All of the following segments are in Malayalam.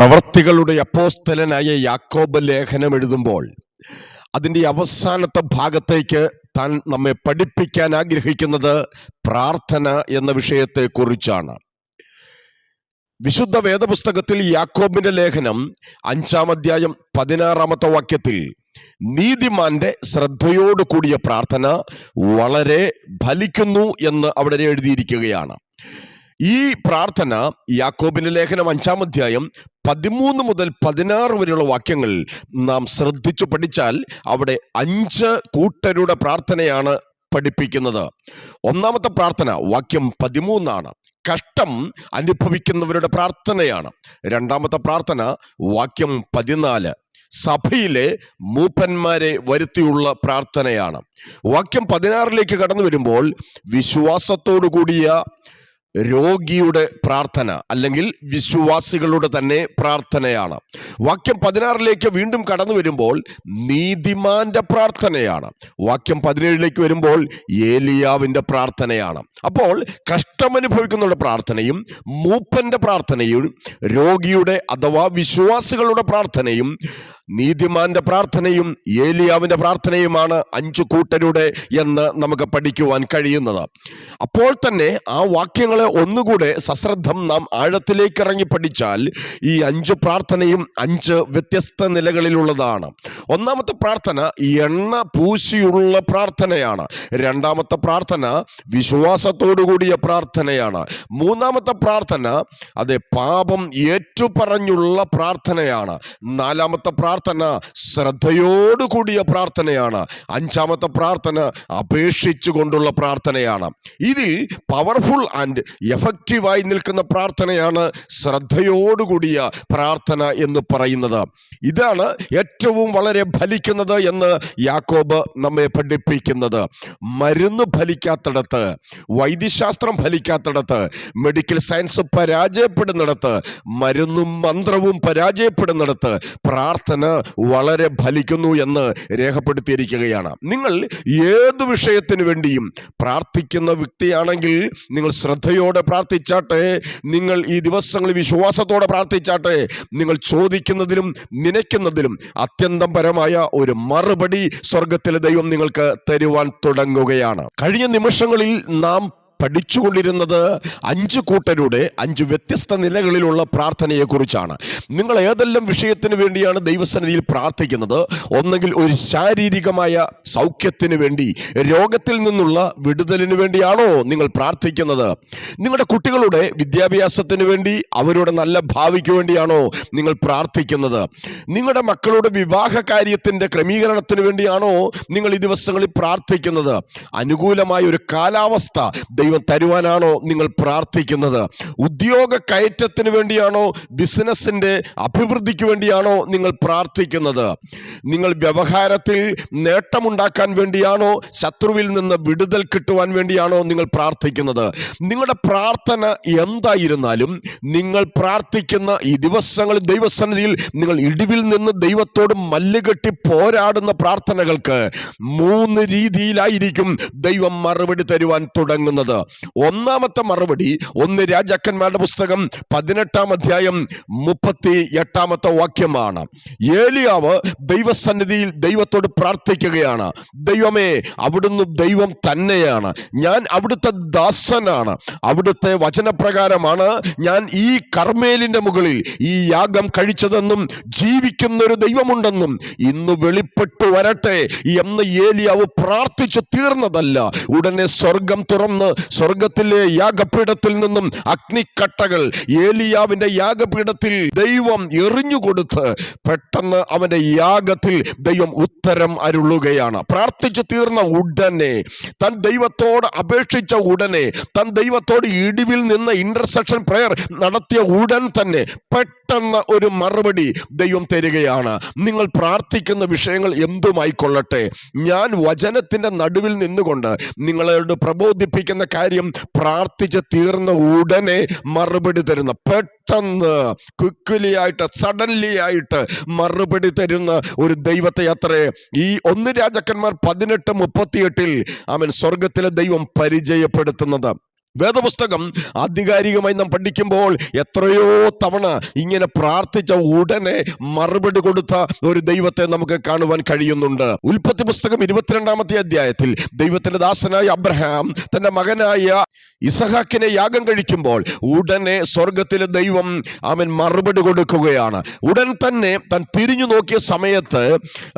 പ്രവർത്തികളുടെ അപ്പോസ്തലനായ യാക്കോബ് ലേഖനം എഴുതുമ്പോൾ അതിൻ്റെ അവസാനത്തെ ഭാഗത്തേക്ക് താൻ നമ്മെ പഠിപ്പിക്കാൻ ആഗ്രഹിക്കുന്നത് പ്രാർത്ഥന എന്ന വിഷയത്തെക്കുറിച്ചാണ്. വിശുദ്ധ വേദപുസ്തകത്തിൽ യാക്കോബിന്റെ ലേഖനം 5-ാം അധ്യായം 16-ാമത്തെ വാക്യത്തിൽ നീതിമാന്റെ ശ്രദ്ധയോട് കൂടിയ പ്രാർത്ഥന വളരെ ഫലിക്കുന്നു എന്ന് അവിടെ എഴുതിയിരിക്കുകയാണ്. ഈ പ്രാർത്ഥന യാക്കോബിന്റെ ലേഖനം 5-ാം അധ്യായം 13 മുതൽ 16 വരെയുള്ള വാക്യങ്ങൾ നാം ശ്രദ്ധിച്ചു പഠിച്ചാൽ അവിടെ 5 കൂട്ടരുടെ പ്രാർത്ഥനയാണ് പഠിപ്പിക്കുന്നത്. ഒന്നാമത്തെ പ്രാർത്ഥന വാക്യം 13 കഷ്ടം അനുഭവിക്കുന്നവരുടെ പ്രാർത്ഥനയാണ്. രണ്ടാമത്തെ പ്രാർത്ഥന വാക്യം 14 സഭയിലെ മൂപ്പന്മാരെ വരുത്തിയുള്ള പ്രാർത്ഥനയാണ്. വാക്യം 16 കടന്നു വരുമ്പോൾ വിശ്വാസത്തോടു കൂടിയ രോഗിയുടെ പ്രാർത്ഥന അല്ലെങ്കിൽ വിശ്വാസികളുടെ തന്നെ പ്രാർത്ഥനയാണ്. വാക്യം 16 വീണ്ടും കടന്നു വരുമ്പോൾ നീതിമാന്റെ പ്രാർത്ഥനയാണ്. വാക്യം 17 വരുമ്പോൾ ഏലിയാവിന്റെ പ്രാർത്ഥനയാണ്. അപ്പോൾ കഷ്ടമനുഭവിക്കുന്ന പ്രാർത്ഥനയും മൂപ്പന്റെ പ്രാർത്ഥനയും രോഗിയുടെ അഥവാ വിശ്വാസികളുടെ പ്രാർത്ഥനയും നീതിമാന്റെ പ്രാർത്ഥനയും ഏലിയാവിന്റെ പ്രാർത്ഥനയുമാണ് 5 കൂട്ടരുടെ എന്ന് നമുക്ക് പഠിക്കുവാൻ കഴിയുന്നത്. അപ്പോൾ തന്നെ ആ വാക്യങ്ങളെ ഒന്നുകൂടെ സശ്രദ്ധം നാം ആഴത്തിലേക്ക് ഇറങ്ങി പഠിച്ചാൽ ഈ 5 പ്രാർത്ഥനയും 5 വ്യത്യസ്ത നിലകളിലുള്ളതാണ്. ഒന്നാമത്തെ പ്രാർത്ഥന എണ്ണ പൂശിയുള്ള പ്രാർത്ഥനയാണ്. രണ്ടാമത്തെ പ്രാർത്ഥന വിശ്വാസത്തോടു കൂടിയ പ്രാർത്ഥനയാണ്. മൂന്നാമത്തെ പ്രാർത്ഥന പാപം ഏറ്റുപറഞ്ഞുള്ള പ്രാർത്ഥനയാണ്. നാലാമത്തെ പ്രാർത്ഥന ശ്രദ്ധയോടു കൂടിയ പ്രാർത്ഥനയാണ്. 5-ാമത്തെ പ്രാർത്ഥന അപേക്ഷിച്ചു കൊണ്ടുള്ള പ്രാർത്ഥനയാണ്. ഇതിൽ പവർഫുൾ ആൻഡ് എഫക്റ്റീവായി നിൽക്കുന്ന പ്രാർത്ഥനയാണ് ശ്രദ്ധയോടുകൂടിയ പ്രാർത്ഥന എന്ന് പറയുന്നത്. ഇതാണ് ഏറ്റവും വളരെ ഫലിക്കുന്നത് എന്ന് യാക്കോബ് നമ്മെ പഠിപ്പിക്കുന്നത്. മരുന്ന് ഫലിക്കാത്തിടത്ത്, വൈദ്യശാസ്ത്രം ഫലിക്കാത്തിടത്ത്, മെഡിക്കൽ സയൻസ് പരാജയപ്പെടുന്നിടത്ത്, മരുന്നും മന്ത്രവും പരാജയപ്പെടുന്നിടത്ത് പ്രാർത്ഥന വളരെ ഫലിക്കുന്നു എന്ന് രേഖപ്പെടുത്തിയിരിക്കുകയാണ്. നിങ്ങൾ ഏത് വിഷയത്തിന് വേണ്ടിയും പ്രാർത്ഥിക്കുന്ന വ്യക്തിയാണെങ്കിൽ നിങ്ങൾ ശ്രദ്ധയോടെ പ്രാർത്ഥിച്ചാട്ടെ, നിങ്ങൾ ഈ ദിവസങ്ങളിൽ വിശ്വാസത്തോടെ പ്രാർത്ഥിച്ചാട്ടെ, നിങ്ങൾ ചോദിക്കുന്നതിലും നനയ്ക്കുന്നതിലും അത്യന്തം പരമായ ഒരു മറുപടി സ്വർഗത്തിലെ ദൈവം നിങ്ങൾക്ക് തരുവാൻ തുടങ്ങുകയാണ്. കഴിഞ്ഞ നിമിഷങ്ങളിൽ നാം പഠിച്ചുകൊണ്ടിരുന്നത് 5 കൂട്ടരുടെ 5 വ്യത്യസ്ത നിലകളിലുള്ള പ്രാർത്ഥനയെ കുറിച്ചാണ്. നിങ്ങൾ ഏതെല്ലാം വിഷയത്തിന് വേണ്ടിയാണ് ദൈവസന്നിധിയിൽ പ്രാർത്ഥിക്കുന്നത്? ഒന്നെങ്കിൽ ഒരു ശാരീരികമായ സൗഖ്യത്തിന് വേണ്ടി, രോഗത്തിൽ നിന്നുള്ള വിടുതലിന് വേണ്ടിയാണോ നിങ്ങൾ പ്രാർത്ഥിക്കുന്നത്? നിങ്ങളുടെ കുട്ടികളുടെ വിദ്യാഭ്യാസത്തിന് വേണ്ടി, അവരുടെ നല്ല ഭാവിക്ക് വേണ്ടിയാണോ നിങ്ങൾ പ്രാർത്ഥിക്കുന്നത്? നിങ്ങളുടെ മക്കളുടെ വിവാഹ കാര്യത്തിന്റെ ക്രമീകരണത്തിന് വേണ്ടിയാണോ നിങ്ങൾ ഈ ദിവസങ്ങളിൽ പ്രാർത്ഥിക്കുന്നത്? അനുകൂലമായ ഒരു കാലാവസ്ഥ ദൈവം തരുവാനാണോ നിങ്ങൾ പ്രാർത്ഥിക്കുന്നത്? ഉദ്യോഗ കയറ്റത്തിന് വേണ്ടിയാണോ, ബിസിനസിന്റെ അഭിവൃദ്ധിക്ക് വേണ്ടിയാണോ നിങ്ങൾ പ്രാർത്ഥിക്കുന്നത്? നിങ്ങൾ വ്യവഹാരത്തിൽ നേട്ടമുണ്ടാക്കാൻ വേണ്ടിയാണോ, ശത്രുവിൽ നിന്ന് വിടുതൽ കിട്ടുവാൻ വേണ്ടിയാണോ നിങ്ങൾ പ്രാർത്ഥിക്കുന്നത്? നിങ്ങളുടെ പ്രാർത്ഥന എന്തായിരുന്നാലും നിങ്ങൾ പ്രാർത്ഥിക്കുന്ന ഈ ദിവസങ്ങളിൽ ദൈവസന്നിധിയിൽ നിങ്ങൾ ഇടിവിൽ നിന്ന് ദൈവത്തോട് മല്ലുകെട്ടി പോരാടുന്ന പ്രാർത്ഥനകൾക്ക് 3 രീതിയിലായിരിക്കും ദൈവം മറുപടി തരുവാൻ തുടങ്ങുന്നത്. ഒന്നാമത്തെ മറുപടി 1 രാജാക്കന്മാരുടെ പുസ്തകം 18-ാം അധ്യായം 38-ാമത്തെ വാക്യമാണ്. ഏലിയാവ് ദൈവസന്നിധിയിൽ ദൈവത്തോട് പ്രാർത്ഥിക്കുകയാണ്. ദൈവമേ, അവിടുന്ന് ദൈവം തന്നെയാണ്, ഞാൻ അവിടുത്തെ ദാസനാണ്, അവിടുത്തെ വചനപ്രകാരമാണ് ഞാൻ ഈ കർമ്മേലിന്റെ മുകളിൽ ഈ യാഗം കഴിച്ചതെന്നും ജീവിക്കുന്നൊരു ദൈവമുണ്ടെന്നും ഇന്ന് വെളിപ്പെട്ടു വരട്ടെ എന്ന് ഏലിയാവ് പ്രാർത്ഥിച്ചു തീർന്നതല്ല. ഉടനെ സ്വർഗം തുറന്ന് സ്വർഗത്തിലെ യാഗപീഠത്തിൽ നിന്നും അഗ്നിക്കട്ടകൾ ഏലിയാവിന്റെ യാഗപീഠത്തിൽ ദൈവം എറിഞ്ഞുകൊടുത്ത് പെട്ടെന്ന് അവന്റെ യാഗത്തിൽ ദൈവം ഉത്തരം അരുളുകയാണ്. പ്രാർത്ഥിച്ചു തീർന്ന ഉടനെ, താൻ ദൈവത്തോട് അപേക്ഷിച്ച ഉടനെ, താൻ ദൈവത്തോട് ഇടിവിൽ നിന്ന് ഇന്റർസെക്ഷൻ പ്രയർ നടത്തിയ ഉടൻ തന്നെ പെട്ടെന്ന് ഒരു മറുപടി ദൈവം തരികയാണ്. നിങ്ങൾ പ്രാർത്ഥിക്കുന്ന വിഷയങ്ങൾ എന്തുമായിക്കൊള്ളട്ടെ, ഞാൻ വചനത്തിന്റെ നടുവിൽ നിന്നുകൊണ്ട് നിങ്ങളോട് പ്രബോധിപ്പിക്കുന്ന കാര്യം പ്രാർത്ഥിച്ച് തീർന്ന ഉടനെ മറുപടി തരുന്ന, പെട്ടെന്ന് ക്വിക്ക്ലി ആയിട്ട്, സഡൻലി ആയിട്ട് മറുപടി തരുന്ന ഒരു ദൈവത്തെ അത്രേ ഈ 1 രാജാക്കന്മാർ 18:38 സ്വർഗത്തിലെ ദൈവം പരിചയപ്പെടുത്തുന്നത്. വേദപുസ്തകം ആധികാരികമായി നാം പഠിക്കുമ്പോൾ എത്രയോ തവണ ഇങ്ങനെ പ്രാർത്ഥിച്ച ഉടനെ മറുപടി കൊടുത്ത ഒരു ദൈവത്തെ നമുക്ക് കാണുവാൻ കഴിയുന്നുണ്ട്. ഉൽപ്പത്തി പുസ്തകം 22-ാമത്തെ അധ്യായത്തിൽ ദൈവത്തിന്റെ ദാസനായ അബ്രഹാം തന്റെ മകനായ ഇസഹാക്കിനെ യാഗം കഴിക്കുമ്പോൾ ഉടനെ സ്വർഗത്തിലെ ദൈവം അവൻ മറുപടി കൊടുക്കുകയാണ്. ഉടൻ തന്നെ താൻ തിരിഞ്ഞു നോക്കിയ സമയത്ത്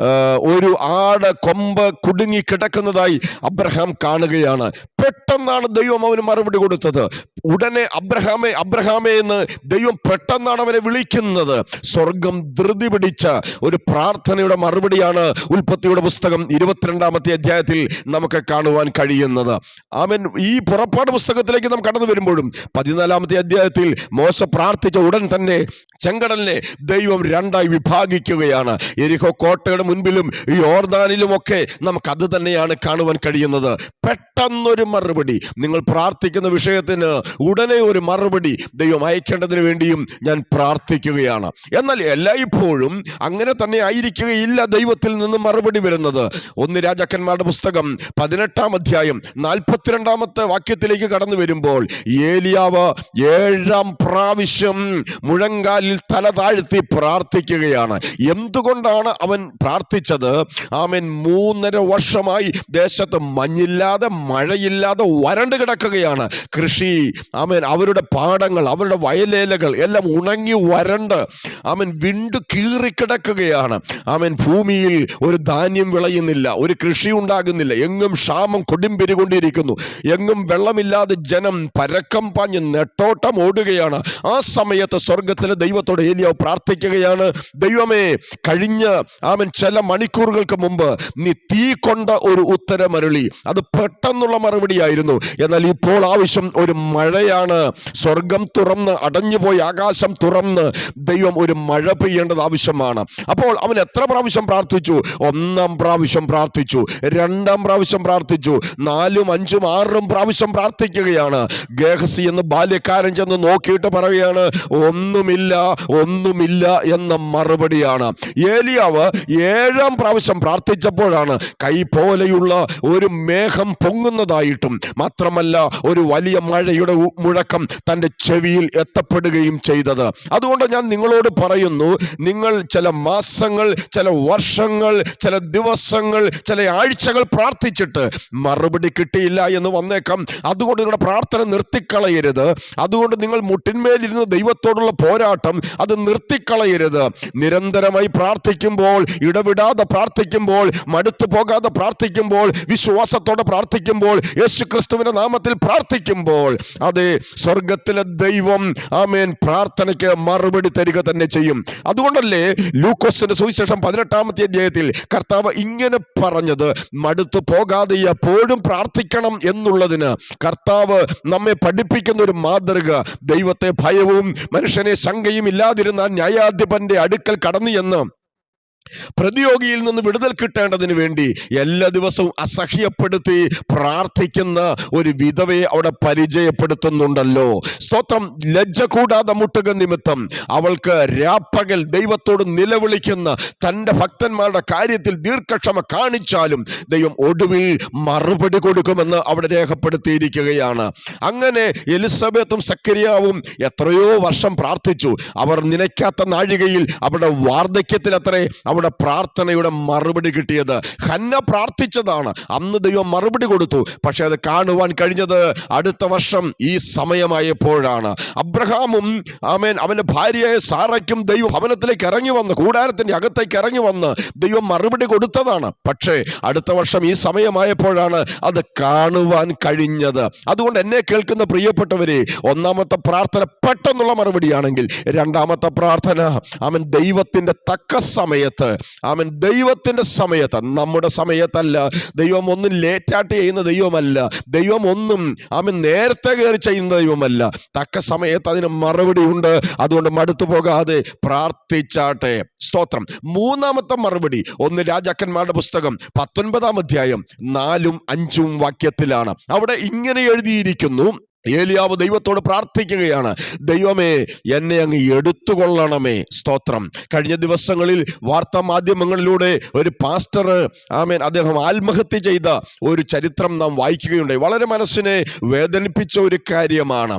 ഒരു ആട് കൊമ്പ് കുടുങ്ങി കിടക്കുന്നതായി അബ്രഹാം കാണുകയാണ്. പെട്ടെന്നാണ് ദൈവം അവന് മറുപടി കൊടുത്തത്. ഉടനെ അബ്രഹാമേ അബ്രഹാമേ എന്ന് ദൈവം പെട്ടെന്നാണ് അവനെ വിളിക്കുന്നത്. സ്വർഗം ധൃതി പിടിച്ച ഒരു പ്രാർത്ഥനയുടെ മറുപടിയാണ് ഉൽപ്പത്തിയുടെ പുസ്തകം 22-ാമത്തെ അധ്യായത്തിൽ നമുക്ക് കാണുവാൻ കഴിയുന്നത്. അവൻ ഈ പുറപ്പാട് പുസ്തകത്തിലേക്ക് നാം കടന്നു വരുമ്പോഴും 14-ാമത്തെ അധ്യായത്തിൽ മോശ പ്രാർത്ഥിച്ച ഉടൻ തന്നെ ചെങ്കടലിനെ ദൈവം രണ്ടായി വിഭാഗിക്കുകയാണ്. യെരിഹോ കോട്ടയുടെ മുൻപിലും യോർദാനിലുമൊക്കെ നമുക്ക് അത് തന്നെയാണ് കാണുവാൻ കഴിയുന്നത്. പെട്ടെന്നൊരു മറുപടി, നിങ്ങൾ പ്രാർത്ഥിക്കുന്ന വിഷയത്തിന് ഉടനെ ഒരു മറുപടി ദൈവം അയക്കേണ്ടതിന് വേണ്ടിയും ഞാൻ പ്രാർത്ഥിക്കുകയാണ്. എന്നാൽ എല്ലായ്പ്പോഴും അങ്ങനെ തന്നെ ആയിരിക്കുകയില്ല ദൈവത്തിൽ നിന്ന് മറുപടി വരുന്നത്. 1 രാജാക്കന്മാരുടെ പുസ്തകം 18-ാം അധ്യായം 42-ാമത്തെ വാക്യത്തിലേക്ക് കടന്നു വരുമ്പോൾ ഏലിയാവ് 7-ാം പ്രാവശ്യം മുഴങ്കാലിൽ തല താഴ്ത്തി പ്രാർത്ഥിക്കുകയാണ്. എന്തുകൊണ്ടാണ് അവൻ പ്രാർത്ഥിച്ചത്? അവൻ 3.5 വർഷമായി ദേശത്ത് മഞ്ഞില്ലാതെ മഴയില്ലാതെ വരണ്ട് കിടക്കുകയാണ്. കൃഷി അവരുടെ പാടങ്ങൾ, അവരുടെ വയലേലകൾ എല്ലാം ഉണങ്ങി വരണ്ട് വിണ്ടു കീറിക്കിടക്കുകയാണ്. ഭൂമിയിൽ ഒരു ധാന്യം വിളയുന്നില്ല, ഒരു കൃഷി ഉണ്ടാകുന്നില്ല, എങ്ങും ക്ഷാമം കൊടുമ്പിരികൊണ്ടിരിക്കുന്നു, എങ്ങും വെള്ളമില്ലാതെ ജനം പരക്കം പാഞ്ഞ് നെട്ടോട്ടം ഓടുകയാണ്. ആ സമയത്ത് സ്വർഗത്തിലെ ദൈവത്തോട് ഏലിയാവ് പ്രാർത്ഥിക്കുകയാണ്, ദൈവമേ, കഴിഞ്ഞ ചില മണിക്കൂറുകൾക്ക് മുമ്പ് നീ തീ കൊണ്ട ഒരു ഉത്തരമരുളി, അത് പെട്ടെന്നുള്ള മറുപടിയായിരുന്നു. എന്നാൽ ഇപ്പോൾ ആവശ്യം ഒരു മഴയാണ്. സ്വർഗം തുറന്ന് അടഞ്ഞുപോയി ആകാശം തുറന്ന് ദൈവം ഒരു മഴ പെയ്യേണ്ടത് ആവശ്യമാണ്. അപ്പോൾ അവൻ എത്ര പ്രാവശ്യം പ്രാർത്ഥിച്ചു? 1-ാം പ്രാവശ്യം പ്രാർത്ഥിച്ചു, 2-ാം പ്രാവശ്യം പ്രാർത്ഥിച്ചു, 4ഉം 5ഉം 6ഉം പ്രാവശ്യം പ്രാർത്ഥിക്കുകയാണ്. ഗേഹസി എന്ന ബാല്യക്കാരൻ ചെന്ന് നോക്കിയിട്ട് പറയുകയാണ്, ഒന്നുമില്ല ഒന്നുമില്ല എന്ന മറുപടിയാണ്. ഏലിയാവ് 7-ാം പ്രാവശ്യം പ്രാർത്ഥിച്ചപ്പോഴാണ് കൈ പോലെയുള്ള ഒരു മേഘം പൊങ്ങുന്നതായിട്ടും മാത്രമല്ല ഒരു വലിയ മഴയുടെ മുഴക്കം തൻ്റെ ചെവിയിൽ എത്തപ്പെടുകയും ചെയ്തത്. അതുകൊണ്ട് ഞാൻ നിങ്ങളോട് പറയുന്നു, നിങ്ങൾ ചില മാസങ്ങൾ, ചില വർഷങ്ങൾ, ചില ദിവസങ്ങൾ, ചില ആഴ്ചകൾ പ്രാർത്ഥിച്ചിട്ട് മറുപടി കിട്ടിയില്ല എന്ന് വന്നേക്കാം. അതുകൊണ്ട് നിങ്ങളുടെ പ്രാർത്ഥന നിർത്തിക്കളയരുത്. അതുകൊണ്ട് നിങ്ങൾ മുട്ടിന്മേലിരുന്ന് ദൈവത്തോടുള്ള പോരാട്ടം അത് നിർത്തിക്കളയരുത്. നിരന്തരമായി പ്രാർത്ഥിക്കുമ്പോൾ, ഇടവിടാതെ പ്രാർത്ഥിക്കുമ്പോൾ, മടുത്തു പോകാതെ പ്രാർത്ഥിക്കുമ്പോൾ, വിശ്വാസത്തോടെ പ്രാർത്ഥിക്കുമ്പോൾ, യേശുക്രിസ്തുവിന്റെ നാമത്തിൽ പ്രാർത്ഥിക്കുമ്പോൾ, അതെ, സ്വർഗത്തിലെ ദൈവം പ്രാർത്ഥനയ്ക്ക് മറുപടി തരിക തന്നെ ചെയ്യും. അതുകൊണ്ടല്ലേ ലൂക്കോസിന്റെ സുവിശേഷം 18-ാമത്തെ അധ്യായത്തിൽ കർത്താവ് ഇങ്ങനെ പറഞ്ഞത്, മടുത്തു പോകാതെ എപ്പോഴും പ്രാർത്ഥിക്കണം എന്നുള്ളതിന് കർത്താവ് നമ്മെ പഠിപ്പിക്കുന്ന ഒരു മാതൃക, ദൈവത്തെ ഭയവും മനുഷ്യനെ ശങ്കയും ഇല്ലാതിരുന്ന ന്യായാധിപന്റെ അടുക്കൽ കടന്നു എന്ന് പ്രതിയോഗിയിൽ നിന്ന് വിടുതൽ കിട്ടേണ്ടതിന് വേണ്ടി എല്ലാ ദിവസവും അസഹ്യപ്പെടുത്തി പ്രാർത്ഥിക്കുന്ന ഒരു വിധവയെ അവിടെ പരിചയപ്പെടുത്തുന്നുണ്ടല്ലോ. സ്തോത്രം. ലജ്ജ കൂടാതെ മുട്ടുക നിമിത്തം അവൾക്ക് രാപ്പകൽ ദൈവത്തോട് നിലവിളിക്കുന്ന തൻ്റെ ഭക്തന്മാരുടെ കാര്യത്തിൽ ദീർഘക്ഷമ കാണിച്ചാലും ദൈവം ഒടുവിൽ മറുപടി കൊടുക്കുമെന്ന് അവിടെ രേഖപ്പെടുത്തിയിരിക്കുകയാണ്. അങ്ങനെ എലിസബത്തും സക്കരിയാവും എത്രയോ വർഷം പ്രാർത്ഥിച്ചു. അവർ നനയ്ക്കാത്ത നാഴികയിൽ അവരുടെ വാർദ്ധക്യത്തിൽ അത്രേ അവിടെ പ്രാർത്ഥനയുടെ മറുപടി കിട്ടിയത്. ഹന്ന പ്രാർത്ഥിച്ചതാണ്, അന്ന് ദൈവം മറുപടി കൊടുത്തു. പക്ഷെ അത് കാണുവാൻ കഴിഞ്ഞത് അടുത്ത വർഷം ഈ സമയമായപ്പോഴാണ്. അബ്രഹാമും അവന്റെ ഭാര്യയായ സാറയ്ക്കും ദൈവം ഭവനത്തിലേക്ക് ഇറങ്ങി വന്ന്, കൂടാരത്തിന്റെ അകത്തേക്ക് ഇറങ്ങി വന്ന് ദൈവം മറുപടി കൊടുത്തതാണ്. പക്ഷേ അടുത്ത വർഷം ഈ സമയമായപ്പോഴാണ് അത് കാണുവാൻ കഴിഞ്ഞത്. അതുകൊണ്ട് എന്നെ കേൾക്കുന്ന പ്രിയപ്പെട്ടവരെ, 1-ാമത്തെ പ്രാർത്ഥന പെട്ടെന്നുള്ള മറുപടിയാണെങ്കിൽ, 2-ാമത്തെ പ്രാർത്ഥന ദൈവത്തിന്റെ തക്ക സമയത്ത്, ദൈവത്തിന്റെ സമയത്ത്, നമ്മുടെ സമയത്തല്ല. ദൈവം ഒന്നും ലേറ്റായിട്ട് ചെയ്യുന്ന ദൈവമല്ല. ദൈവം ഒന്നും നേരത്തെ കയറി ചെയ്യുന്ന ദൈവമല്ല. തക്ക സമയത്ത് അതിന് മറുപടി ഉണ്ട്. അതുകൊണ്ട് മടുത്തു പോകാതെ പ്രാർത്ഥിച്ചാട്ടെ. സ്തോത്രം. 3-ാമത്തെ മറുപടി 1 രാജാക്കന്മാരുടെ പുസ്തകം 19-ാം അധ്യായം 4ഉം 5ഉം വാക്യത്തിലാണ്. അവിടെ ഇങ്ങനെ എഴുതിയിരിക്കുന്നു, ഏലിയാവ് ദൈവത്തോട് പ്രാർത്ഥിക്കുകയാണ്, ദൈവമേ എന്നെ അങ്ങ് എടുത്തുകൊള്ളണമേ. സ്തോത്രം. കഴിഞ്ഞ ദിവസങ്ങളിൽ വാർത്താ മാധ്യമങ്ങളിലൂടെ ഒരു പാസ്റ്റർ അദ്ദേഹം ആത്മഹത്യ ചെയ്ത ഒരു ചരിത്രം നാം വായിക്കുകയുണ്ടായി. വളരെ മനസ്സിനെ വേദനിപ്പിച്ച ഒരു കാര്യമാണ്.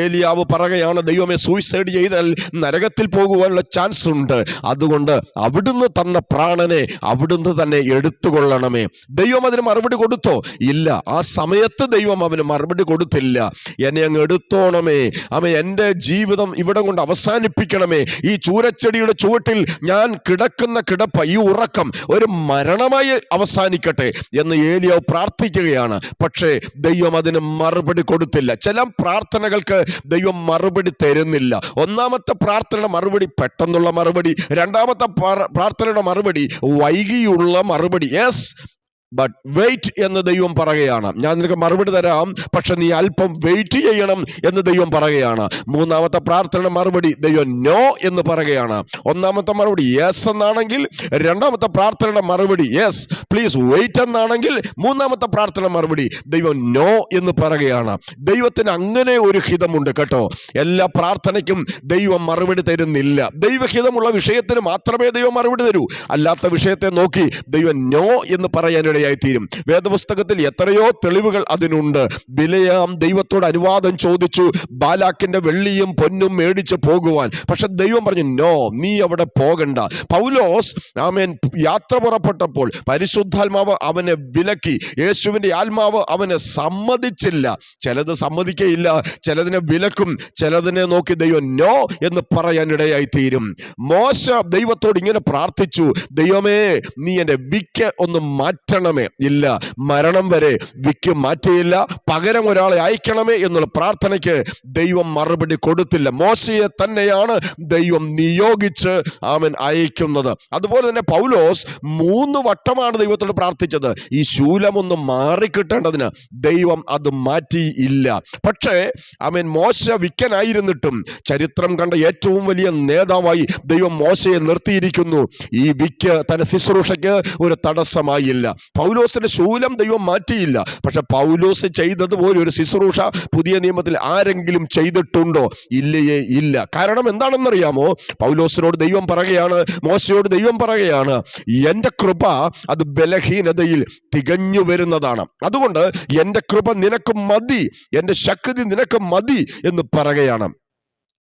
ഏലിയാവ് പറയുകയാണ്, ദൈവമേ സൂയിസൈഡ് ചെയ്താൽ നരകത്തിൽ പോകുവാനുള്ള ചാൻസ് ഉണ്ട്, അതുകൊണ്ട് അവിടുന്ന് തന്ന പ്രാണനെ അവിടുന്ന് തന്നെ എടുത്തുകൊള്ളണമേ. ദൈവം അതിന് മറുപടി കൊടുത്തോ? ഇല്ല. ആ സമയത്ത് ദൈവം അവന് മറുപടി കൊടുത്തു. എന്നെ അങ്ങ് എടുത്തോണമേ, എൻ്റെ ജീവിതം ഇവിടെ കൊണ്ട് അവസാനിപ്പിക്കണമേ. ഈ ചൂരച്ചെടിയുടെ ചുവട്ടിൽ ഞാൻ കിടക്കുന്ന കിടപ്പ്, ഈ ഉറക്കം ഒരു മരണമായി അവസാനിക്കട്ടെ എന്ന് ഏലിയാവ് പ്രാർത്ഥിക്കുകയാണ്. പക്ഷേ ദൈവം അതിന് മറുപടി കൊടുത്തില്ല. ചില പ്രാർത്ഥനകൾക്ക് ദൈവം മറുപടി തരുന്നില്ല. ഒന്നാമത്തെ പ്രാർത്ഥനയുടെ മറുപടി പെട്ടെന്നുള്ള മറുപടി, രണ്ടാമത്തെ പ്രാർത്ഥനയുടെ മറുപടി വൈകിയുള്ള മറുപടി. യെസ് ബട്ട് വെയിറ്റ് എന്ന് ദൈവം പറയുകയാണ്. ഞാൻ നിനക്ക് മറുപടി തരാം, പക്ഷെ നീ അല്പം വെയിറ്റ് ചെയ്യണം എന്ന് ദൈവം പറയുകയാണ്. മൂന്നാമത്തെ പ്രാർത്ഥനയുടെ മറുപടി ദൈവം നോ എന്ന് പറയുകയാണ്. ഒന്നാമത്തെ മറുപടി യെസ് എന്നാണെങ്കിൽ, രണ്ടാമത്തെ പ്രാർത്ഥനയുടെ മറുപടി യെസ് പ്ലീസ് വെയിറ്റ് എന്നാണെങ്കിൽ, മൂന്നാമത്തെ പ്രാർത്ഥന മറുപടി ദൈവം നോ എന്ന് പറയുകയാണ്. ദൈവത്തിന് അങ്ങനെ ഒരു ഹിതമുണ്ട് കേട്ടോ. എല്ലാ പ്രാർത്ഥനയ്ക്കും ദൈവം മറുപടി തരുന്നില്ല. ദൈവഹിതമുള്ള വിഷയത്തിന് മാത്രമേ ദൈവം മറുപടി തരൂ. അല്ലാത്ത വിഷയത്തെ നോക്കി ദൈവം നോ എന്ന് പറയാൻ തീരും. വേദപുസ്തകത്തിൽ എത്രയോ തെളിവുകൾ അതിനുണ്ട്. ബിലയാം ദൈവത്തോട് അനുവാദം ചോദിച്ചു ബാലാക്കിന്റെ വെള്ളിയും പൊന്നും മേടിച്ച് പോകുവാൻ. പക്ഷെ ദൈവം പറഞ്ഞു നോ, നീ അവിടെ പോകണ്ട. പൗലോസ് യാത്ര പുറപ്പെട്ടപ്പോൾ പരിശുദ്ധാത്മാവ് അവനെ വിലക്കി. യേശുവിന്റെ ആത്മാവ് അവനെ സമ്മതിച്ചില്ല. ചിലത് സമ്മതിക്കയില്ല, ചിലതിനെ വിലക്കും, ചിലതിനെ നോക്കി ദൈവം നോ എന്ന് പറയാനിടയായി തീരും. മോശ ദൈവത്തോട് ഇങ്ങനെ പ്രാർത്ഥിച്ചു, ദൈവമേ നീ എന്റെ വിക്ക് ഒന്ന് മാറ്റണം. ഇല്ല, മരണം വരെ വിക്ക് മാറ്റിയില്ല. പകരം ഒരാളെ അയക്കണമേ എന്നുള്ള പ്രാർത്ഥനയ്ക്ക് ദൈവം മറുപടി കൊടുത്തില്ല. മോശയെ തന്നെയാണ് ദൈവം നിയോഗിച്ച് അയക്കുന്നത്. അതുപോലെ തന്നെ പൗലോസ് 3 വട്ടമാണ് ദൈവത്തോട് പ്രാർത്ഥിച്ചത് ഈ ശൂലമൊന്ന് മാറിക്കിട്ടേണ്ടതിന്. ദൈവം അത് മാറ്റിയില്ല. പക്ഷേ മോശ വിക്കനായിരുന്നിട്ടും ചരിത്രം കണ്ട ഏറ്റവും വലിയ നേതാവായി ദൈവം മോശയെ നിർത്തിയിരിക്കുന്നു. ഈ വിക്ക് തന്റെ ശുശ്രൂഷയ്ക്ക് ഒരു തടസ്സമായില്ല. പൗലോസിന്റെ ശൂലം ദൈവം മാറ്റിയില്ല. പക്ഷെ പൗലോസ് ചെയ്തതുപോലെ ഒരു ശുശ്രൂഷ പുതിയ നിയമത്തിൽ ആരെങ്കിലും ചെയ്തിട്ടുണ്ടോ? ഇല്ലയേ ഇല്ല. കാരണം എന്താണെന്നറിയാമോ? പൗലോസിനോട് ദൈവം പറയുകയാണ്, മോശയോട് ദൈവം പറയുകയാണ്, എന്റെ കൃപ അത് ബലഹീനതയിൽ തികഞ്ഞു വരുന്നതാണ്. അതുകൊണ്ട് എന്റെ കൃപ നിനക്ക് മതി, എന്റെ ശക്തി നിനക്ക് മതി എന്ന് പറയുകയാണ്.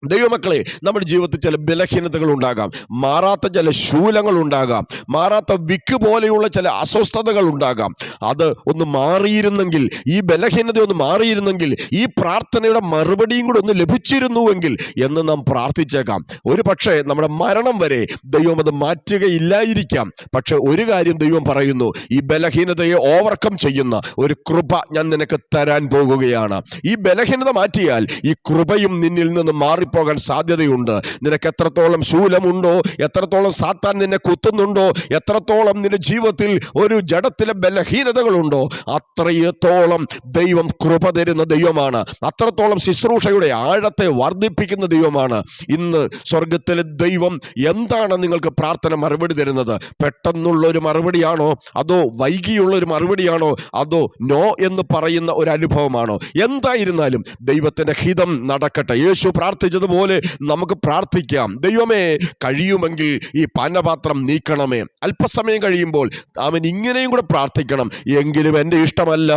ദൈവമക്കളെ, നമ്മുടെ ജീവിതത്തിൽ ചില ബലഹീനതകൾ ഉണ്ടാകാം, മാറാത്ത ചില ശൂലങ്ങൾ ഉണ്ടാകാം, മാറാത്ത വിക്ക് പോലെയുള്ള ചില അസ്വസ്ഥതകൾ ഉണ്ടാകാം. അത് ഒന്ന് മാറിയിരുന്നെങ്കിൽ, ഈ ബലഹീനത ഒന്ന് മാറിയിരുന്നെങ്കിൽ, ഈ പ്രാർത്ഥനയുടെ മറുപടിയും കൂടെ ഒന്ന് ലഭിച്ചിരുന്നുവെങ്കിൽ എന്ന് നാം പ്രാർത്ഥിച്ചേക്കാം. ഒരു പക്ഷേ നമ്മുടെ മരണം വരെ ദൈവം അത് മാറ്റുകയില്ലായിരിക്കാം. പക്ഷെ ഒരു കാര്യം ദൈവം പറയുന്നു, ഈ ബലഹീനതയെ ഓവർകം ചെയ്യുന്ന ഒരു കൃപ ഞാൻ നിനക്ക് തരാൻ പോകുകയാണ്. ഈ ബലഹീനത മാറ്റിയാൽ ഈ കൃപയും നിന്നിൽ നിന്ന് മാറിപ്പോകാൻ സാധ്യതയുണ്ട്. നിനക്ക് എത്രത്തോളം ശൂലമുണ്ടോ, എത്രത്തോളം സാത്താൻ നിന്നെ കുത്തുന്നുണ്ടോ, എത്രത്തോളം നിന്റെ ജീവിതത്തിൽ ഒരു ജഡത്തിലെ ബലഹീനതകളുണ്ടോ, അത്രത്തോളം ദൈവം കൃപ തരുന്ന ദൈവമാണ്. അത്രത്തോളം ശുശ്രൂഷയുടെ ആഴത്തെ വർദ്ധിപ്പിക്കുന്ന ദൈവമാണ്. ഇന്ന് സ്വർഗത്തിലെ ദൈവം എന്താണ് നിങ്ങൾക്ക് പ്രാർത്ഥന മറുപടി തരുന്നത്? പെട്ടെന്നുള്ള ഒരു മറുപടിയാണോ, അതോ വൈകിയുള്ള ഒരു മറുപടിയാണോ, അതോ നോ എന്ന് പറയുന്ന ഒരു അനുഭവമാണോ? എന്തായിരുന്നാലും ദൈവത്തിന്റെ ഹിതം നടക്കട്ടെ. യേശു പ്രാർത്ഥിച്ചതുപോലെ നമുക്ക് പ്രാർത്ഥിക്കാം. ദൈവമേ, കഴിയുമെങ്കിൽ ഈ പാനപാത്രം നീക്കണമേ. അല്പസമയം കഴിയുമ്പോൾ ഇങ്ങനെയും കൂടെ പ്രാർത്ഥിക്കണം, എങ്കിലും എൻ്റെ ഇഷ്ടമല്ല,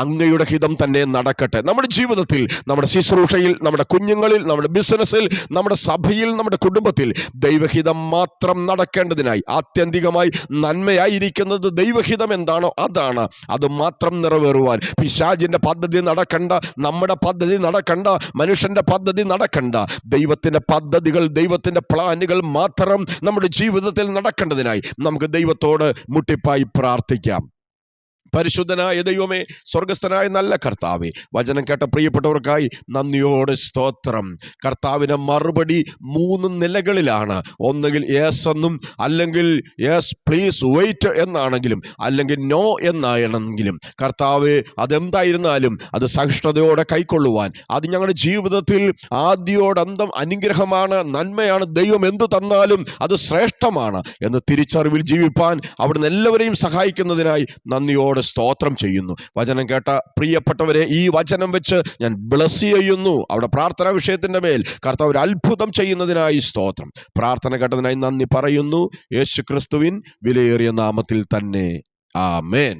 അങ്ങയുടെ ഹിതം തന്നെ നടക്കട്ടെ. നമ്മുടെ ജീവിതത്തിൽ, നമ്മുടെ ശുശ്രൂഷയിൽ, നമ്മുടെ കുഞ്ഞുങ്ങളിൽ, നമ്മുടെ ബിസിനസ്സിൽ, നമ്മുടെ സഭയിൽ, നമ്മുടെ കുടുംബത്തിൽ ദൈവഹിതം മാത്രം നടക്കേണ്ടതിനായി, ആത്യന്തികമായി നന്മയായിരിക്കുന്നത് ദൈവഹിതം എന്താണോ അതാണ്, അത് മാത്രം നിറവേറുവാൻ പിശാചിന്റെ പദ്ധതി നടക്കണ്ട, നമ്മുടെ പദ്ധതി നടക്കണ്ട, മനുഷ്യന്റെ പദ്ധതി നടക്കണ്ട. ദൈവത്തിന്റെ പദ്ധതികൾ, ദൈവത്തിന്റെ പ്ലാനുകൾ മാത്രം നമ്മുടെ ജീവിതത്തിൽ നടക്കേണ്ടതിനായി നമുക്ക് ദൈവത്തോട് മുട്ടിപ്പായി പ്രാർത്ഥിക്കാം. പരിശുദ്ധനായ ദൈവമേ, സ്വർഗസ്ഥനായ നല്ല കർത്താവേ, വചനം കേട്ട പ്രിയപ്പെട്ടവർക്കായി നന്ദിയോടെ സ്തോത്രം. കർത്താവിന്റെ മറുപടി 3 നിലകളിലാണ്. ഒന്നുകിൽ യെസ് എന്നും, അല്ലെങ്കിൽ യെസ് പ്ലീസ് വെയിറ്റ് എന്നാണെങ്കിലും, അല്ലെങ്കിൽ നോ എന്നാണെങ്കിലും, കർത്താവേ അതെന്തായിരുന്നാലും അത് സഹിഷ്ണുതയോടെ കൈക്കൊള്ളുവാൻ, അത് ഞങ്ങളുടെ ജീവിതത്തിൽ ആദ്യോടന്തം അനുഗ്രഹമാണ്, നന്മയാണ്. ദൈവം എന്തു തന്നാലും അത് ശ്രേഷ്ഠമാണ് എന്ന് തിരിച്ചറിവിൽ ജീവിപ്പാൻ അവിടുന്ന് എല്ലാവരെയും സഹായിക്കുന്നതിനായി നന്ദിയോടെ നന്ദിയോടെ സ്തോത്രം ചെയ്യുന്നു. വചനം കേട്ട പ്രിയപ്പെട്ടവരെ, ഈ വചനം വെച്ച് ഞാൻ ബ്ലസ് ചെയ്യുന്നു. അവിടെ പ്രാർത്ഥനാ വിഷയത്തിൻ്റെ മേൽ കർത്താവ് ഒരു അത്ഭുതം ചെയ്യുന്നതിനായി സ്തോത്രം. പ്രാർത്ഥന കേട്ടതിനായി നന്ദി പറയുന്നു. യേശു ക്രിസ്തുവിൻ വിലയേറിയ നാമത്തിൽ തന്നെ. ആമേൻ.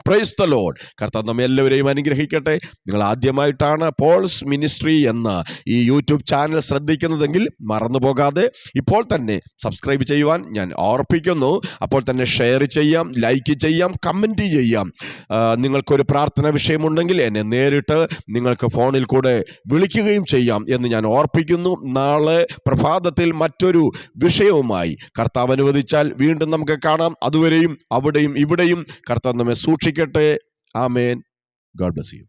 Praise the Lord. കർത്താവ് നമ്മെ എല്ലാവരെയും അനുഗ്രഹിക്കട്ടെ. നിങ്ങൾ ആദ്യമായിട്ടാണ് പോൾസ് മിനിസ്ട്രി എന്ന ഈ യൂട്യൂബ് ചാനൽ ശ്രദ്ധിക്കുന്നതെങ്കിൽ മറന്നു പോകാതെ ഇപ്പോൾ തന്നെ സബ്സ്ക്രൈബ് ചെയ്യുവാൻ ഞാൻ ഓർപ്പിക്കുന്നു. അപ്പോൾ തന്നെ ഷെയർ ചെയ്യാം, ലൈക്ക് ചെയ്യാം, കമൻറ്റ് ചെയ്യാം. നിങ്ങൾക്കൊരു പ്രാർത്ഥന വിഷയമുണ്ടെങ്കിൽ എന്നെ നേരിട്ട് നിങ്ങൾക്ക് ഫോണിൽ കൂടെ വിളിക്കുകയും ചെയ്യാം എന്ന് ഞാൻ ഓർപ്പിക്കുന്നു. നാളെ പ്രഭാതത്തിൽ മറ്റൊരു വിഷയവുമായി കർത്താവ് അനുവദിച്ചാൽ വീണ്ടും നമുക്ക് കാണാം. അതുവരെയും അവിടെയും ഇവിടെയും കർത്താവ് നമ്മെ സൂക്ഷിക്കട്ടെ. ആമേൻ. God bless U.